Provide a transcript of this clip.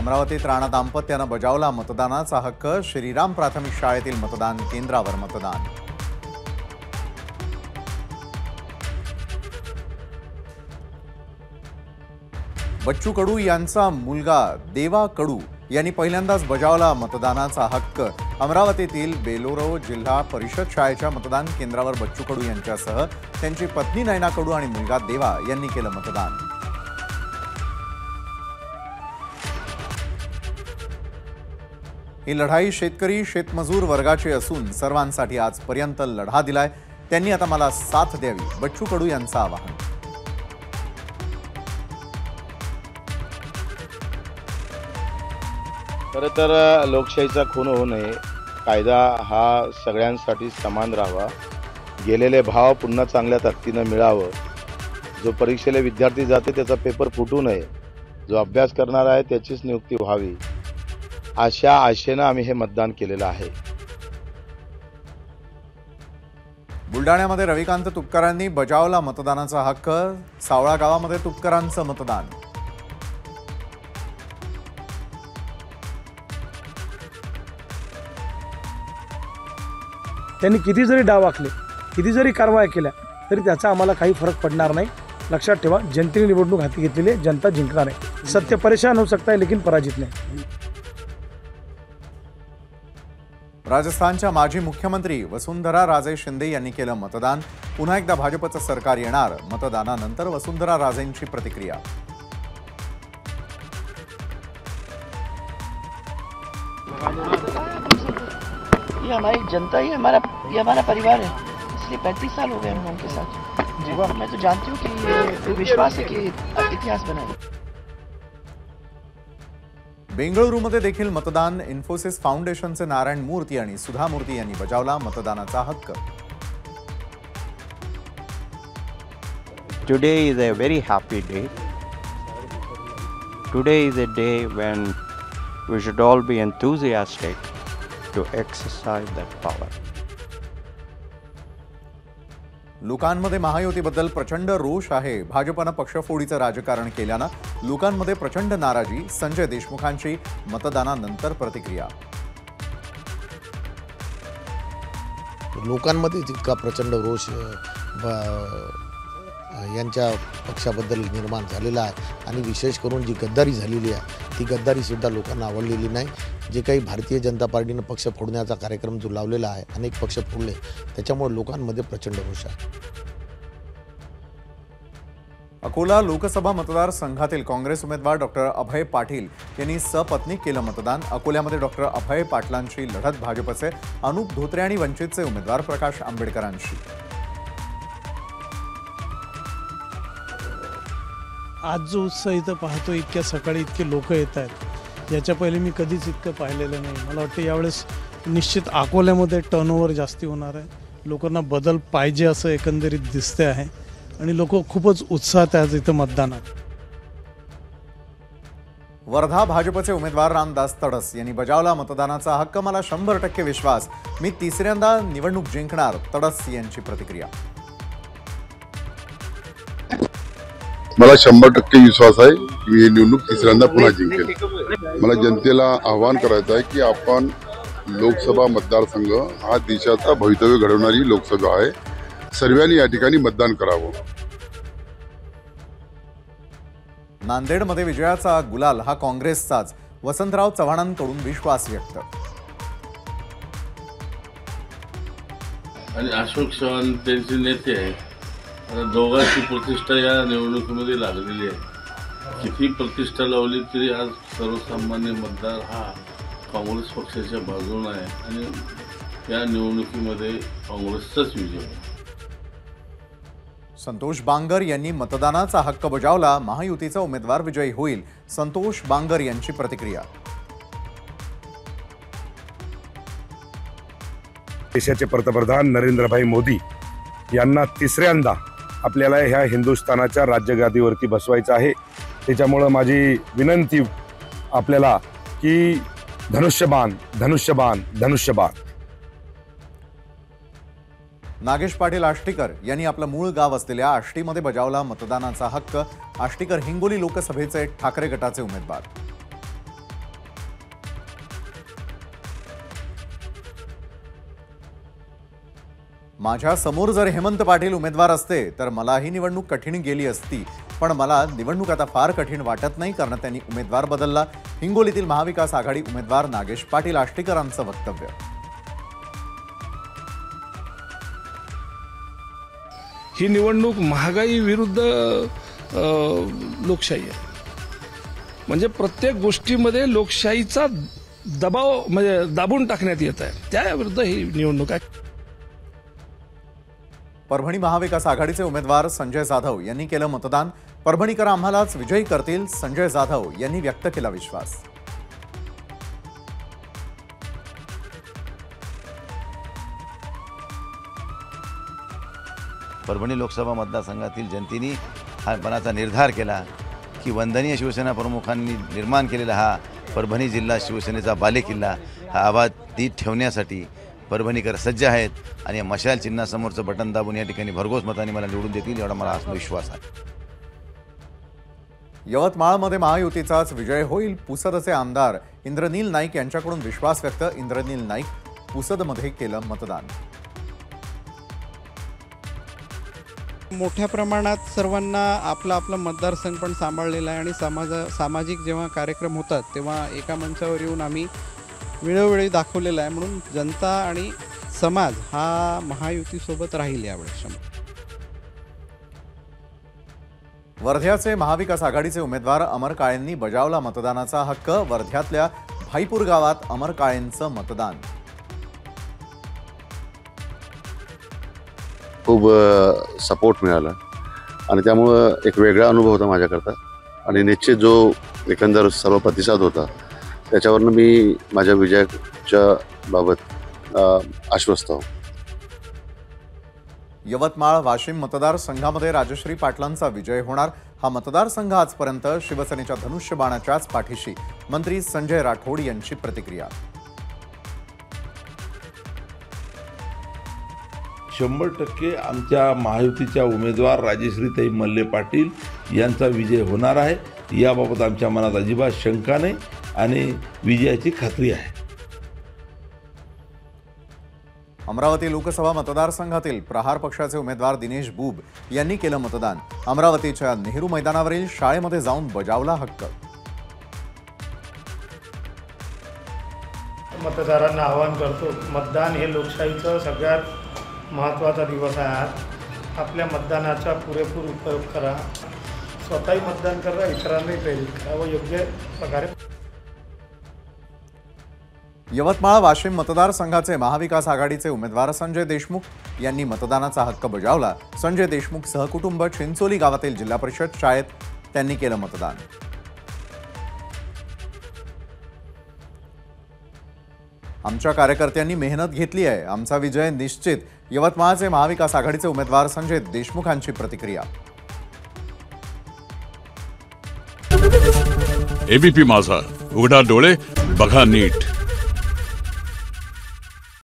अमरावतीत राणा दाम्पत्यानं बजावला मतदानाचा हक्क। श्रीराम प्राथमिक शाळेतील मतदान केंद्रावर मतदान। बच्चू कडू यांचा मुलगा देवा कडू यांनी पहिल्यांदाच बजावला मतदानाचा हक्क। अमरावतीतील बेलोरो जिल्हा परिषद शाळेच्या मतदान केंद्रावर बच्चू कडू यांच्यासह त्यांची पत्नी नयना कडू आणि मुलगा देवा यांनी केलं मतदान। ही लढाई शेतकरी शेतमजूर वर्गाची असून सर्वांसाठी आजपर्यंत लढा दिलाय। त्यांनी आता मला साथ द्यावी, बच्चू कडू यांचं आवाहन। खरं तर लोकशाहीचा खून होऊ नये, कायदा हा सगळ्यांसाठी समान राहावा, गेलेले भाव पुन्हा चांगल्या ताकदीनं मिळावं, जो परीक्षेला विद्यार्थी जाते त्याचा पेपर फुटू नये, जो अभ्यास करणार आहे त्याचीच नियुक्ती व्हावी, अशा आशेनं आम्ही हे मतदान केलेलं आहे। बुलडाण्यामध्ये रविकांत तुपकरांनी बजावला मतदानाचा हक्क। सावळा गावामध्ये तुपकरांचं मतदान। त्यांनी किती जरी डाव आखले, किती जरी कारवाया केल्या तरी त्याचा आम्हाला काही फरक पडणार नाही। लक्षात ठेवा, जनतेने निवडणूक हाती घेतलेली आहे, जनता जिंकणार आहे। सत्य परेशान हो सकता है लेकिन पराजित नहीं। राजस्थानच्या माजी मुख्यमंत्री वसुंधरा राजे शिंदे यांनी केलं मतदान। पुन्हा एकदा भाजपचं सरकार येणार, मतदानानंतर वसुंधरा राजेंची प्रतिक्रिया। ये हमारी जनता ही ये हमारा परिवार है, इसलिए 35 साल हो गए हम उनके साथ। जी मैं तो जानती हूँ कि ये विश्वास है कि इतिहास बनाए। बेंगळुरूमध्ये देखील मतदान। इन्फोसिस फाउंडेशनचे नारायण मूर्ती आणि सुधा मूर्ती यांनी बजावला मतदानाचा हक्क। Today is a very happy day. Today is a day when we should all be enthusiastic to exercise that power. लोकांमध्ये महायुतीबद्दल प्रचंड रोष आहे। भाजपनं पक्षफोडीचं राजकारण केल्यानं लोकांमध्ये प्रचंड नाराजी। संजय देशमुखांची मतदानानंतर प्रतिक्रिया। लोकांमध्ये तितका प्रचंड रोष यांच्या पक्षाबद्दल निर्माण झालेला आहे आणि विशेष करून जी गद्दारी झालेली आहे ती गद्दारीसुद्धा लोकांना आवडलेली नाही। जे काही भारतीय जनता पार्टीनं पक्ष फोडण्याचा कार्यक्रम जो लावलेला आहे, अनेक पक्ष फोडले, त्याच्यामुळे लोकांमध्ये प्रचंड रोष आहे। अकोला लोकसभा मतदारसंघातील काँग्रेस उमेदवार डॉक्टर अभय पाटील यांनी सपत्नीक केलं मतदान। अकोल्यामध्ये डॉक्टर अभय पाटलांची लढत भाजपचे अनुप धोत्रे आणि वंचितचे उमेदवार प्रकाश आंबेडकरांशी। आज जो उत्साह इथं पाहतो, इतक्या सकाळी इतके लोक येत आहेत, याच्या पहिले मी कधीच इतकं पाहिलेलं नाही। मला वाटतं यावेळेस निश्चित अकोल्यामध्ये टर्नओव्हर जास्ती होणार आहे। लोकांना बदल पाहिजे असं एकंदरीत दिसते आहे आणि लोक खूपच उत्साहात आहेत इथं मतदानात। वर्धा भाजपचे उमेदवार रामदास तडस यांनी बजावला मतदानाचा हक्क। मला 100% विश्वास, मी तिसऱ्यांदा निवडणूक जिंकणार, तडस यांची प्रतिक्रिया। मला 100% विश्वास आहे की ही निवडणूक तिसऱ्यांदा पुन्हा जिंकेल। मला जनतेला आवाहन करायचं आहे की आपण लोकसभा मतदारसंघ हा देशाचा भवितव्य घडवणारी लोकसभा आहे, सर्वांनी या ठिकाणी मतदान करावं। नांदेडमध्ये विजयाचा गुलाल हा काँग्रेसचाच, वसंतराव चव्हाणांकडून विश्वास व्यक्त। आणि अशोक चव्हाण त्यांचे नेते आहेत, दोघांची प्रतिष्ठा या निवडणुकीमध्ये लागलेली आहे। किती प्रतिष्ठा लावली तरी आज सर्वसामान्य मतदार हा काँग्रेस पक्षाच्या बाजूने आहे आणि या निवडणुकीमध्ये काँग्रेसचाच विजय आहे। संतोष बांगर यांनी मतदानाचा हक्क बजावला। महायुतीचा उमेदवार विजयी होईल, संतोष बांगर यांची प्रतिक्रिया। देशाचे पंतप्रधान नरेंद्रभाई मोदी यांना तिसऱ्यांदा आपल्याला ह्या हिंदुस्थानाच्या राज्यगादीवरती बसवायचं आहे। त्याच्यामुळे माझी विनंती आपल्याला की धनुष्यबाण धनुष्यबाण धनुष्यबाण। नागेश पाटील आष्टीकर यांनी आपलं मूळ गाव असलेल्या आष्टीमध्ये बजावला मतदानाचा हक्क। आष्टीकर हिंगोली लोकसभेचे ठाकरे गटाचे उमेदवार। माझ्या समोर जर हेमंत पाटील उमेदवार असते तर मला ही निवडणूक कठीण गेली असती, पण मला निवडणूक आता फार कठीण वाटत नाही कारण त्यांनी उमेदवार बदलला. हिंगोलीतील महाविकास आघाडी उमेदवार नागेश पाटील आष्टीकरांचं वक्तव्य. ही निवडणूक महागाई विरुद्ध लोकशाही आहे. म्हणजे प्रत्येक गोष्टीमध्ये लोकशाहीचा दबाव म्हणजे दाबून टाकण्यात येत आहे, त्याविरुद्ध ही निवडणूक आहे. परभणी महाविकास आघाडीचे उमेदवार संजय जाधव यांनी केलं मतदान. परभणीकर आम्हालाच विजयी करतील, संजय जाधव यांनी व्यक्त केला विश्वास. परभणी लोकसभा मतदारसंघातील जनतेने हा मनाचा निर्धार केला की वंदनीय शिवसेना प्रमुखांनी निर्माण केलेला हा परभणी जिल्हा शिवसेनेचा बालेकिल्ला हा आबादीत ठेवण्यासाठी परभणीकर सज्ज आहेत आणि या मशाल चिन्हासमोरचं बटन दाबून या ठिकाणी भरघोस मतांनी मला निवडून देतील एवढा मला आत्मविश्वास आहे. यवतमाळमध्ये महायुतीचाच विजय होईल, पुसदचे आमदार इंद्रनील नाईक यांच्याकडून विश्वास व्यक्त. इंद्रनील नाईक पुसदमध्ये केलं मतदान. मोठ्या प्रमाणात सर्वांना आपला आपला मतदारसंघ पण सांभाळलेला आहे आणि सामाजिक जेव्हा कार्यक्रम होतात तेव्हा एका मंचावर येऊन आम्ही वेळोवेळी दाखवलेला आहे. म्हणून जनता आणि समाज हा महायुतीसोबत राहील यावेळेस. वर्ध्याचे महाविकास आघाडीचे उमेदवार अमर काळेंनी बजावला मतदानाचा हक्क. वर्ध्यातल्या भाईपूर गावात अमर काळेंचं मतदान. खूप सपोर्ट मिळाला आणि त्यामुळं एक वेगळा अनुभव होता माझ्याकरता आणि निश्चित जो एकंदर सर्व प्रतिसाद होता त्याच्यावरनं मी माझ्या विजयाच्या बाबत आश्वस्त आहो. यवतमाळ वाशिम मतदारसंघामध्ये राजश्री पाटलांचा विजय होणार. हा मतदारसंघ आजपर्यंत शिवसेनेच्या धनुष्यबाणाच्याच पाठीशी. मंत्री संजय राठोड यांची प्रतिक्रिया. 100% आमच्या महायुतीच्या उमेदवार राजश्रीताई मल्ले पाटील यांचा विजय होणार आहे. याबाबत आमच्या मनात अजिबात शंका नाही आणि विजयाची खात्री आहे. अमरावती लोकसभा मतदारसंघातील प्रहार पक्षाचे उमेदवार दिनेश बुब यांनी केलं मतदान. अमरावतीच्या नेहरू मैदानावरील शाळेमध्ये जाऊन बजावला हक्क. मतदारांना आवाहन करतो, मतदान हे लोकशाहीचं सगळ्यात महत्त्वाचा दिवस आहे. आज आपल्या मतदानाचा पुरेपूर उपयोग करा, स्वतःही मतदान करा, इतरांनाही प्रेरित करा व योग्य प्रकारे. यवतमाळ वाशिम मतदारसंघाचे महाविकास आघाडीचे उमेदवार संजय देशमुख यांनी मतदानाचा हक्क बजावला. संजय देशमुख सहकुटुंब चिंचोली गावातील जिल्हा परिषद शाळेत त्यांनी केलं मतदान. आमच्या कार्यकर्त्यांनी मेहनत घेतली आहे, आमचा विजय निश्चित. यवतमाळचे महाविकास आघाडीचे उमेदवार संजय देशमुखांची प्रतिक्रिया. एबीपी माझा, उघडा डोळे बघा नीट.